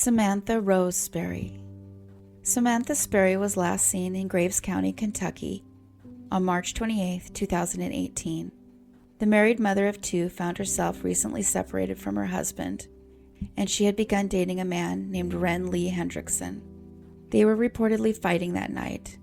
Samantha Rose Sperry. Samantha Sperry was last seen in Graves County, Kentucky on March 28, 2018. The married mother of two found herself recently separated from her husband, and she had begun dating a man named Ren Lee Hendrickson. They were reportedly fighting that night,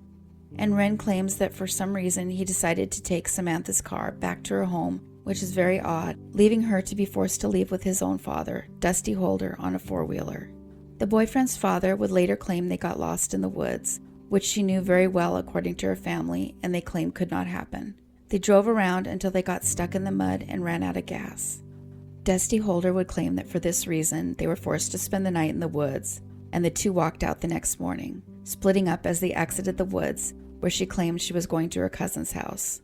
and Ren claims that for some reason he decided to take Samantha's car back to her home, which is very odd, leaving her to be forced to leave with his own father, Dusty Holder, on a four-wheeler. The boyfriend's father would later claim they got lost in the woods, which she knew very well according to her family, and they claimed could not happen. They drove around until they got stuck in the mud and ran out of gas. Dusty Holder would claim that for this reason they were forced to spend the night in the woods, and the two walked out the next morning, splitting up as they exited the woods, where she claimed she was going to her cousin's house.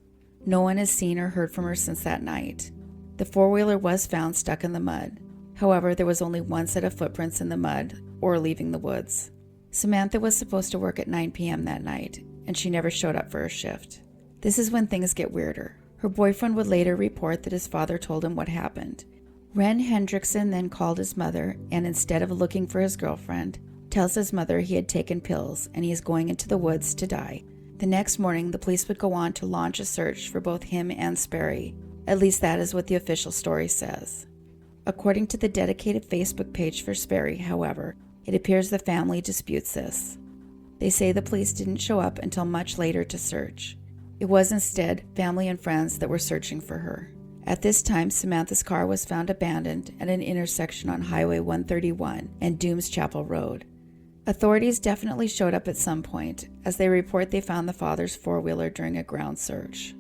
No one has seen or heard from her since that night. The four-wheeler was found stuck in the mud. However, there was only one set of footprints in the mud or leaving the woods. Samantha was supposed to work at 9 p.m. that night, and she never showed up for her shift. This is when things get weirder. Her boyfriend would later report that his father told him what happened. Ren Hendrickson then called his mother, and instead of looking for his girlfriend, tells his mother he had taken pills and he is going into the woods to die. The next morning, the police would go on to launch a search for both him and Sperry. At least that is what the official story says. According to the dedicated Facebook page for Sperry, however, it appears the family disputes this. They say the police didn't show up until much later to search. It was instead family and friends that were searching for her. At this time, Samantha's car was found abandoned at an intersection on Highway 131 and Dooms Chapel Road. Authorities definitely showed up at some point, as they report they found the father's four-wheeler during a ground search.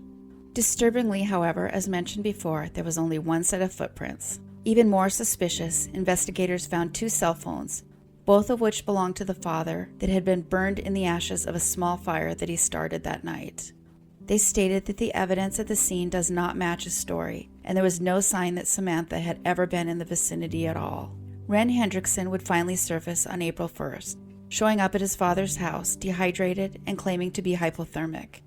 Disturbingly, however, as mentioned before, there was only one set of footprints. Even more suspicious, investigators found two cell phones, both of which belonged to the father, that had been burned in the ashes of a small fire that he started that night. They stated that the evidence at the scene does not match his story, and there was no sign that Samantha had ever been in the vicinity at all. Ren Hendrickson would finally surface on April 1st, showing up at his father's house, dehydrated and claiming to be hypothermic.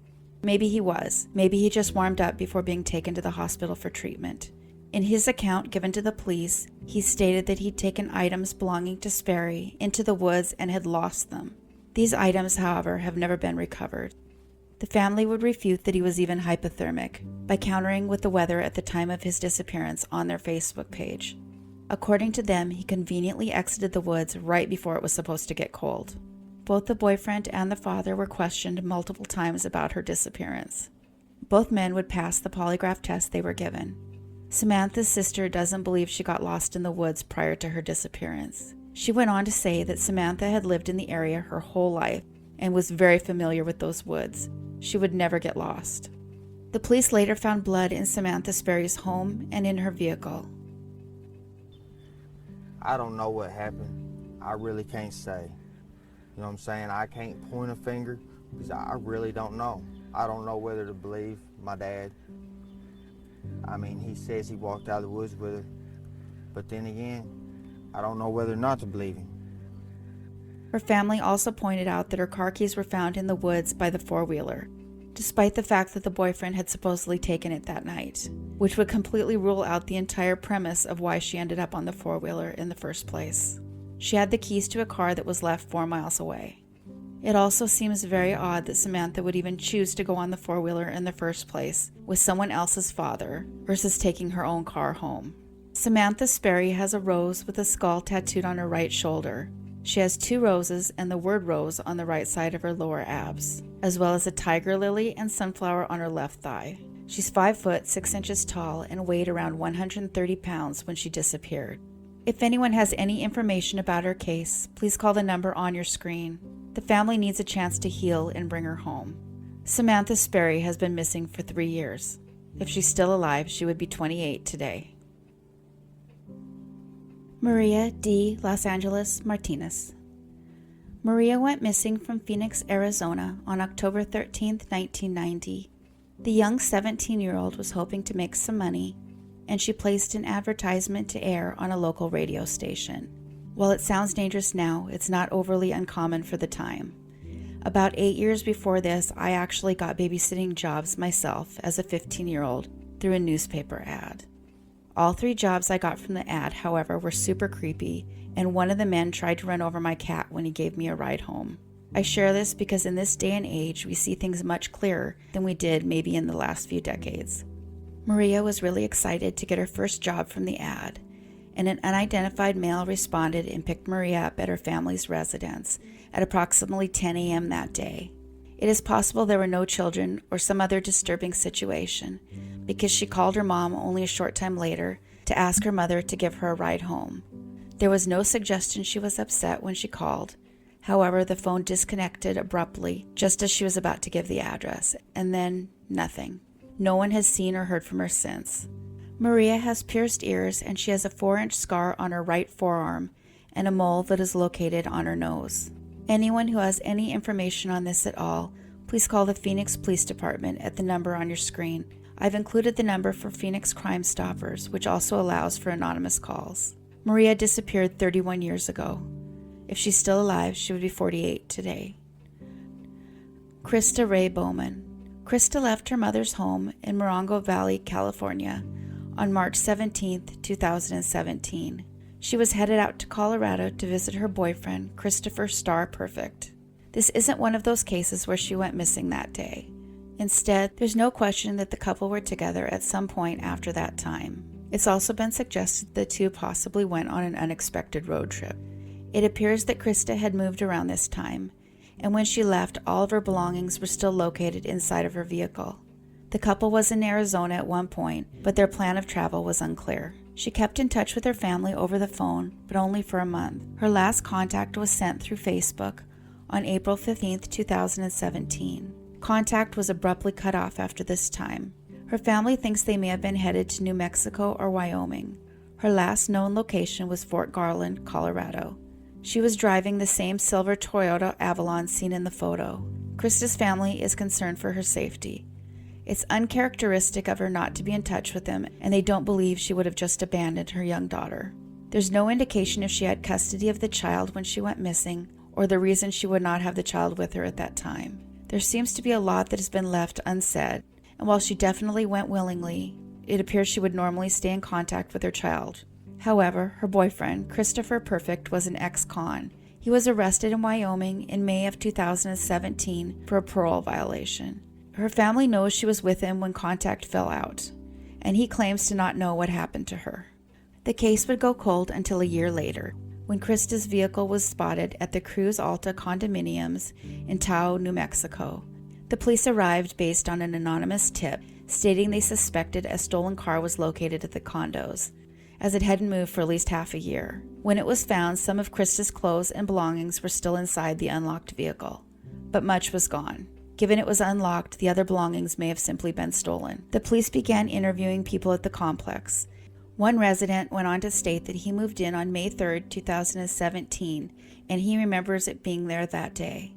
Maybe he was. Maybe he just warmed up before being taken to the hospital for treatment. In his account given to the police, he stated that he'd taken items belonging to Sperry into the woods and had lost them. These items, however, have never been recovered. The family would refute that he was even hypothermic by countering with the weather at the time of his disappearance on their Facebook page. According to them, he conveniently exited the woods right before it was supposed to get cold. Both the boyfriend and the father were questioned multiple times about her disappearance. Both men would pass the polygraph test they were given. Samantha's sister doesn't believe she got lost in the woods prior to her disappearance. She went on to say that Samantha had lived in the area her whole life and was very familiar with those woods. She would never get lost. The police later found blood in Samantha Sperry's home and in her vehicle. I don't know what happened. I really can't say. You know what I'm saying? I can't point a finger because I really don't know. I don't know whether to believe my dad. I mean, he says he walked out of the woods with her, but then again, I don't know whether or not to believe him. Her family also pointed out that her car keys were found in the woods by the four-wheeler, despite the fact that the boyfriend had supposedly taken it that night, which would completely rule out the entire premise of why she ended up on the four-wheeler in the first place. She had the keys to a car that was left 4 miles away. It also seems very odd that Samantha would even choose to go on the four-wheeler in the first place with someone else's father versus taking her own car home. Samantha Sperry has a rose with a skull tattooed on her right shoulder. She has 2 roses and the word rose on the right side of her lower abs, as well as a tiger lily and sunflower on her left thigh. She's 5 foot 6 inches tall and weighed around 130 pounds when she disappeared. If anyone has any information about her case, please call the number on your screen. The family needs a chance to heal and bring her home. Samantha Sperry has been missing for 3 years. If she's still alive, she would be 28 today. Maria D. Los Angeles Martinez. Maria went missing from Phoenix, Arizona on October 13, 1990. The young 17-year-old was hoping to make some money, and she placed an advertisement to air on a local radio station. While it sounds dangerous now, it's not overly uncommon for the time. About 8 years before this, I actually got babysitting jobs myself as a 15-year-old through a newspaper ad. All 3 jobs I got from the ad, however, were super creepy, and one of the men tried to run over my cat when he gave me a ride home. I share this because in this day and age, we see things much clearer than we did maybe in the last few decades. Maria was really excited to get her first job from the ad, and an unidentified male responded and picked Maria up at her family's residence at approximately 10 a.m. that day. It is possible there were no children or some other disturbing situation, because she called her mom only a short time later to ask her mother to give her a ride home. There was no suggestion she was upset when she called. However, the phone disconnected abruptly just as she was about to give the address, and then nothing. No one has seen or heard from her since. Maria has pierced ears, and she has a 4-inch scar on her right forearm and a mole that is located on her nose. Anyone who has any information on this at all, please call the Phoenix Police Department at the number on your screen. I've included the number for Phoenix Crime Stoppers, which also allows for anonymous calls. Maria disappeared 31 years ago. If she's still alive, she would be 48 today. Krista Rae Bowman. Krista left her mother's home in Morongo Valley, California, on March 17, 2017. She was headed out to Colorado to visit her boyfriend, Christopher Star Perfect. This isn't one of those cases where she went missing that day. Instead, there's no question that the couple were together at some point after that time. It's also been suggested the two possibly went on an unexpected road trip. It appears that Krista had moved around this time, and when she left, all of her belongings were still located inside of her vehicle. The couple was in Arizona at one point, but their plan of travel was unclear. She kept in touch with her family over the phone, but only for a month. Her last contact was sent through Facebook on April 15, 2017. Contact was abruptly cut off after this time. Her family thinks they may have been headed to New Mexico or Wyoming. Her last known location was Fort Garland, Colorado. She was driving the same silver Toyota Avalon seen in the photo. Krista's family is concerned for her safety. It's uncharacteristic of her not to be in touch with them, and they don't believe she would have just abandoned her young daughter. There's no indication if she had custody of the child when she went missing, or the reason she would not have the child with her at that time. There seems to be a lot that has been left unsaid, and while she definitely went willingly, it appears she would normally stay in contact with her child. However, her boyfriend, Christopher Perfect, was an ex-con. He was arrested in Wyoming in May of 2017 for a parole violation. Her family knows she was with him when contact fell out, and he claims to not know what happened to her. The case would go cold until a year later, when Krista's vehicle was spotted at the Cruz Alta condominiums in Tahoe, New Mexico. The police arrived based on an anonymous tip stating they suspected a stolen car was located at the condos, as it hadn't moved for at least half a year. When it was found, some of Krista's clothes and belongings were still inside the unlocked vehicle, but much was gone. Given it was unlocked, the other belongings may have simply been stolen. The police began interviewing people at the complex. One resident went on to state that he moved in on May 3, 2017, and he remembers it being there that day,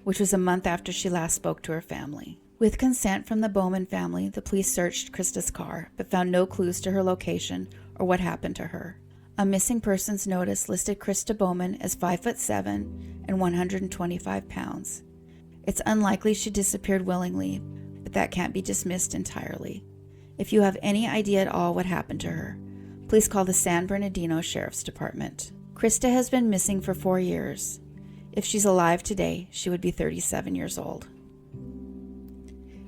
which was a month after she last spoke to her family. With consent from the Bowman family, the police searched Krista's car, but found no clues to her location or what happened to her. A missing persons notice listed Krista Bowman as 5'7" and 125 pounds. It's unlikely she disappeared willingly, but that can't be dismissed entirely. If you have any idea at all what happened to her, please call the San Bernardino Sheriff's Department. Krista has been missing for 4 years. If she's alive today, she would be 37 years old.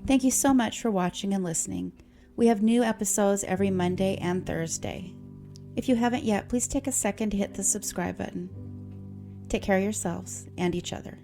Thank you so much for watching and listening. We have new episodes every Monday and Thursday. If you haven't yet, please take a second to hit the subscribe button. Take care of yourselves and each other.